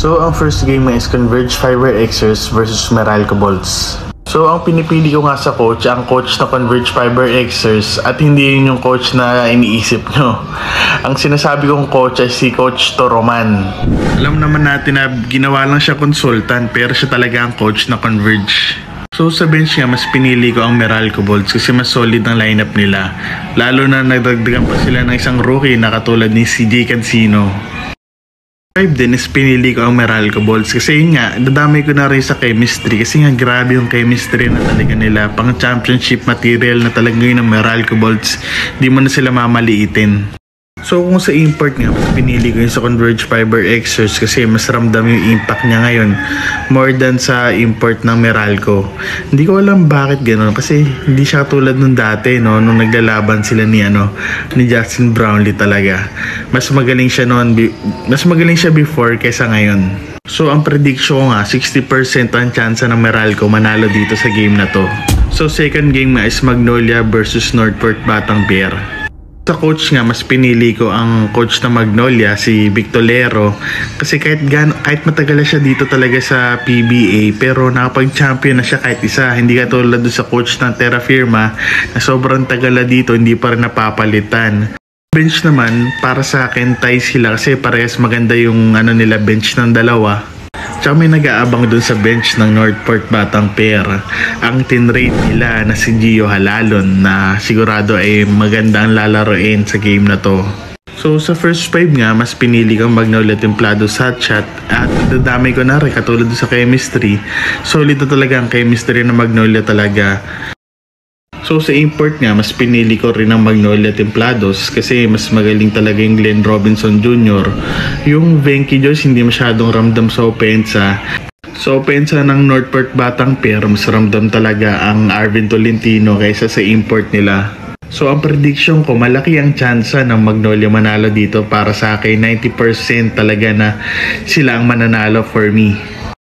So, ang first game is Converge Fiber Xers versus Meralco Bolts. So, ang pinipili ko nga sa coach, ang coach na Converge Fiber Xers at hindi yun yung coach na iniisip nyo. Ang sinasabi kong coach ay si Coach Toroman. Alam naman natin na ginawa lang siya consultant pero siya talaga ang coach na Converge. So sa bench nga, mas pinili ko ang Meralco Bolts kasi mas solid ang lineup nila. Lalo na nagdagdagan pa sila ng isang rookie na katulad ni CJ Cancino. 5 din is pinili ko ang Meralco Bolts kasi yun nga, dadamay ko na rin sa chemistry kasi nga grabe yung chemistry na talaga nila. Pang championship material na talaga yun ng Meralco Bolts. Di mo na sila mamaliitin. So kung sa import nga, mas pinili ko yung sa Converge Fiber Xers kasi mas ramdam yung impact niya ngayon more than sa import ng Meralco. Hindi ko alam bakit gano'n kasi hindi siya tulad nung dati, no, nung naglalaban sila ni Justin Brownlee talaga. Mas magaling siya before kaysa ngayon. So ang prediction ko nga, 60% ang chance ng Meralco manalo dito sa game na to. So second game nga is Magnolia versus Northport Batang Pier. Sa coach nga, mas pinili ko ang coach na Magnolia, si Victolero. Kasi kahit matagal na siya dito talaga sa PBA, pero nakapag-champion na siya kahit isa. Hindi katulad doon sa coach ng Terra Firma na sobrang tagal na dito, hindi pa rin napapalitan. Bench naman, para sa akin, tie sila kasi parehas maganda yung nila bench ng dalawa. Tsaka may nag-aabang dun sa bench ng Northport Batang Pier. Ang tinrate nila na si Gio Halalon na sigurado ay maganda ang lalaroin sa game na to. So sa first 5 nga, mas pinili kong Magnolia Templado Satchat at dadamay ko na rin katulad sa chemistry. Solid na talaga ang chemistry ng Magnolia talaga. So sa import nga, mas pinili ko rin ang Magnolia Templados kasi mas magaling talaga yung Glenn Robinson Jr. Yung Venky Joyce hindi masyadong ramdam sa opensa. Sa opensa ng Northport Batang Pier, mas ramdam talaga ang Arvin Tolentino kaysa sa import nila. So ang prediction ko, malaki ang tsansa ng Magnolia manalo dito. Para sa akin, 90% talaga na sila ang mananalo for me.